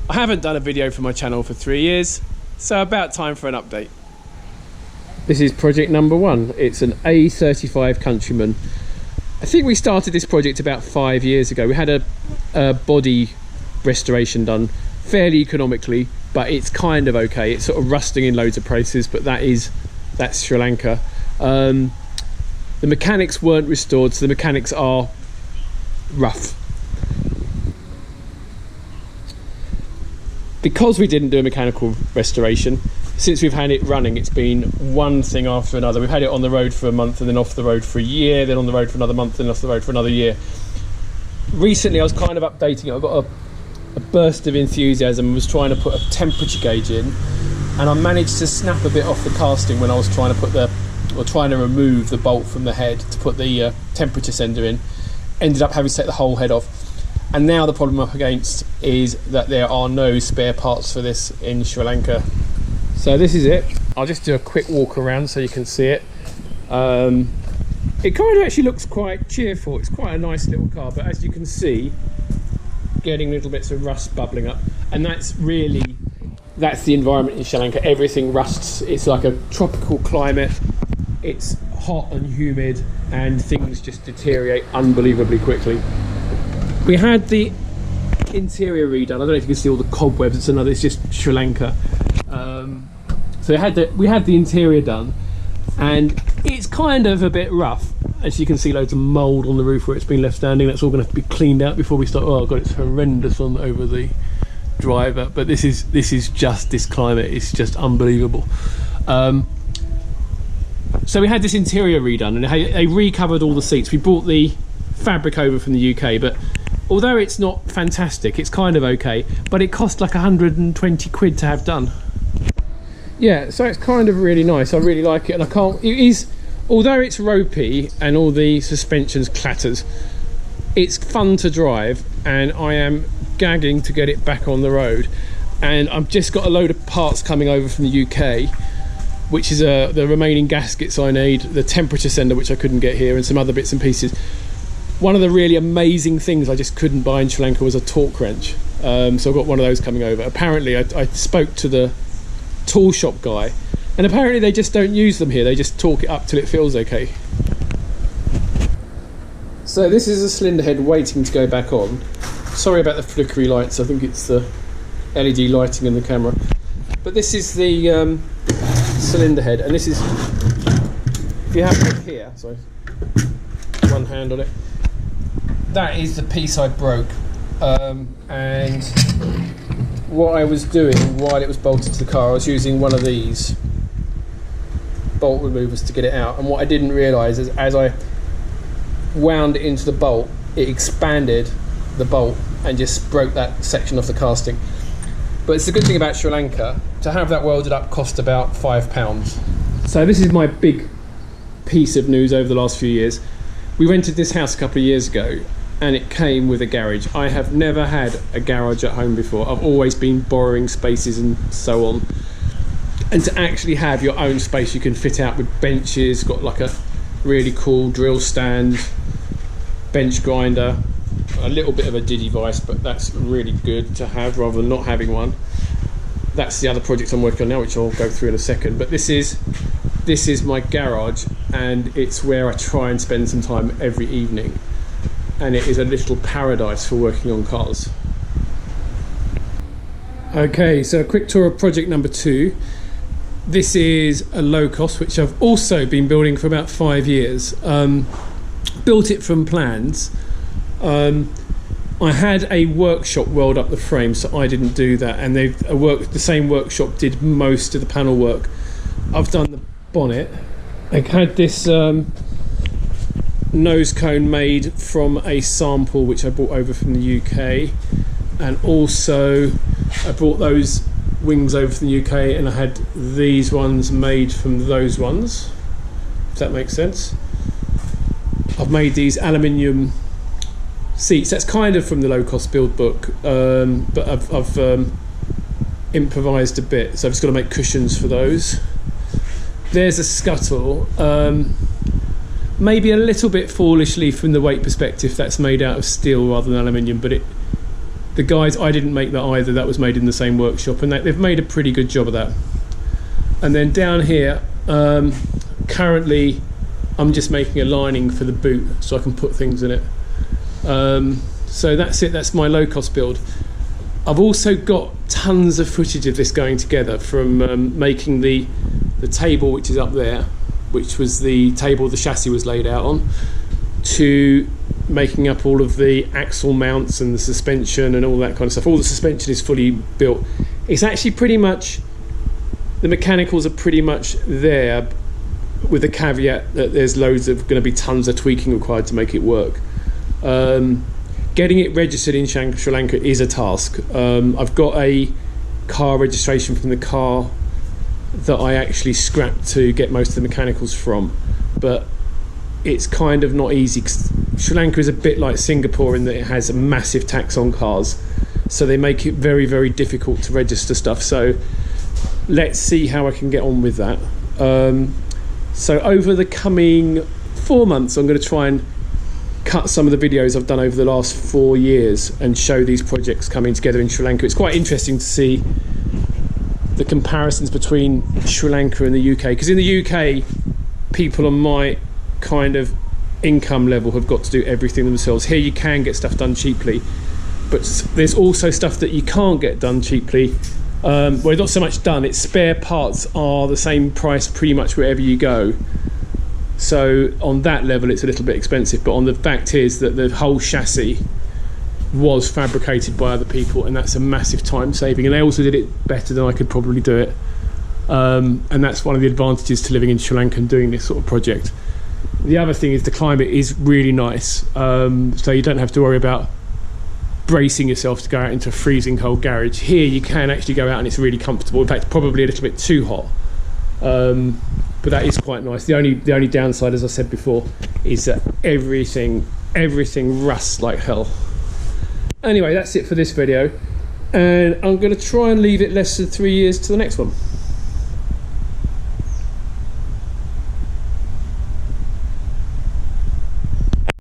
I haven't done a video for my channel for 3 years, so about time for an update. This is project number 1. It's an A35 Countryman. I think we started this project about 5 years ago. We had a body restoration done fairly economically, but it's kind of okay. It's sort of rusting in loads of places, but that's Sri Lanka. The mechanics weren't restored, so the mechanics are rough. Because we didn't do a mechanical restoration, since we've had it running, it's been one thing after another. We've had it on the road for a month, and then off the road for a year, then on the road for another month, then off the road for another year. Recently I was kind of updating it. I got a burst of enthusiasm and was trying to put a temperature gauge in, and I managed to snap a bit off the casting when I was trying to remove the bolt from the head to put the temperature sender in. Ended up having to take the whole head off, and now the problem I'm up against is that there are no spare parts for this in Sri Lanka. So this is it. I'll just do a quick walk around so you can see it. It kind of actually looks quite cheerful. It's quite a nice little car, but as you can see, getting little bits of rust bubbling up, and that's the environment in Sri Lanka. Everything rusts. It's like a tropical climate. It's hot and humid, and things just deteriorate unbelievably quickly. We had the interior redone. I don't know if you can see all the cobwebs. It's just Sri Lanka. So we had the interior done, and it's kind of a bit rough. As you can see, loads of mould on the roof where it's been left standing. That's all going to have to be cleaned out before we start. Oh god, it's horrendous over the driver. But this is just this climate. It's just unbelievable. So we had this interior redone, and they recovered all the seats. We brought the fabric over from the UK, but although it's not fantastic, it's kind of okay. But it cost like 120 quid to have done. Yeah, so it's kind of really nice. I really like it, and although it's ropey and all the suspensions clatters, it's fun to drive, and I am gagging to get it back on the road. And I've just got a load of parts coming over from the UK, which is the remaining gaskets I need, the temperature sender which I couldn't get here, and some other bits and pieces. One of the really amazing things I just couldn't buy in Sri Lanka was a torque wrench. So I've got one of those coming over. Apparently I spoke to the tool shop guy, and apparently they just don't use them here. They just torque it up till it feels okay. So this is a cylinder head waiting to go back on. Sorry about the flickery lights. I think it's the LED lighting in the camera. But this is the cylinder head, and this is, if you have it here, sorry, one hand on it, that is the piece I broke. And what I was doing while it was bolted to the car, I was using one of these bolt removers to get it out, and what I didn't realise is as I wound it into the bolt, it expanded the bolt and just broke that section off the casting. But it's the good thing about Sri Lanka, to have that welded up cost about £5. So this is my big piece of news over the last few years. We rented this house a couple of years ago, and it came with a garage. I have never had a garage at home before. I've always been borrowing spaces and so on. And to actually have your own space you can fit out with benches, got like a really cool drill stand, bench grinder, a little bit of a diddy vice, but that's really good to have rather than not having one. That's the other project I'm working on now, which I'll go through in a second. But this is my garage, and it's where I try and spend some time every evening. And it is a little paradise for working on cars. Okay, so a quick tour of project number 2. This is a Locost, which I've also been building for about 5 years. Built it from plans. I had a workshop weld up the frame, so I didn't do that, and the same workshop did most of the panel work. I've done the bonnet. I had this nose cone made from a sample which I brought over from the UK, and also I brought those wings over from the UK, and I had these ones made from those ones, if that makes sense. I've made these aluminium seats. That's kind of from the Locost build book, but I've improvised a bit, so I've just got to make cushions for those. There's a scuttle, maybe a little bit foolishly from the weight perspective, that's made out of steel rather than aluminium, but the guys, I didn't make that either, that was made in the same workshop, and they've made a pretty good job of that. And then down here, currently I'm just making a lining for the boot so I can put things in it. So that's it, that's my low-cost build. I've also got tons of footage of this going together, from making the table which is up there, which was the table the chassis was laid out on, to making up all of the axle mounts and the suspension and all that kind of stuff. All the suspension is fully built. It's actually pretty much, the mechanicals are pretty much there, with the caveat that there's loads of going to be tons of tweaking required to make it work. Getting it registered in Sri Lanka is a task. I've got a car registration from the car that I actually scrapped to get most of the mechanicals from, but it's kind of not easy, 'cause Sri Lanka is a bit like Singapore in that it has a massive tax on cars, so they make it very, very difficult to register stuff. So let's see how I can get on with that. So over the coming 4 months, I'm going to try and cut some of the videos I've done over the last 4 years and show these projects coming together in Sri Lanka. It's quite interesting to see the comparisons between Sri Lanka and the UK, because in the UK, people on my kind of income level have got to do everything themselves. Here you can get stuff done cheaply, but there's also stuff that you can't get done cheaply. Well, not so much done, it's spare parts are the same price pretty much wherever you go. So on that level it's a little bit expensive, but on the fact is that the whole chassis was fabricated by other people, and that's a massive time saving, and they also did it better than I could probably do it. And that's one of the advantages to living in Sri Lanka and doing this sort of project. The other thing is the climate is really nice, so you don't have to worry about bracing yourself to go out into a freezing cold garage. Here you can actually go out and it's really comfortable, in fact probably a little bit too hot, but that is quite nice. The only downside, as I said before, is that everything rusts like hell. Anyway, that's it for this video, and I'm going to try and leave it less than 3 years to the next one.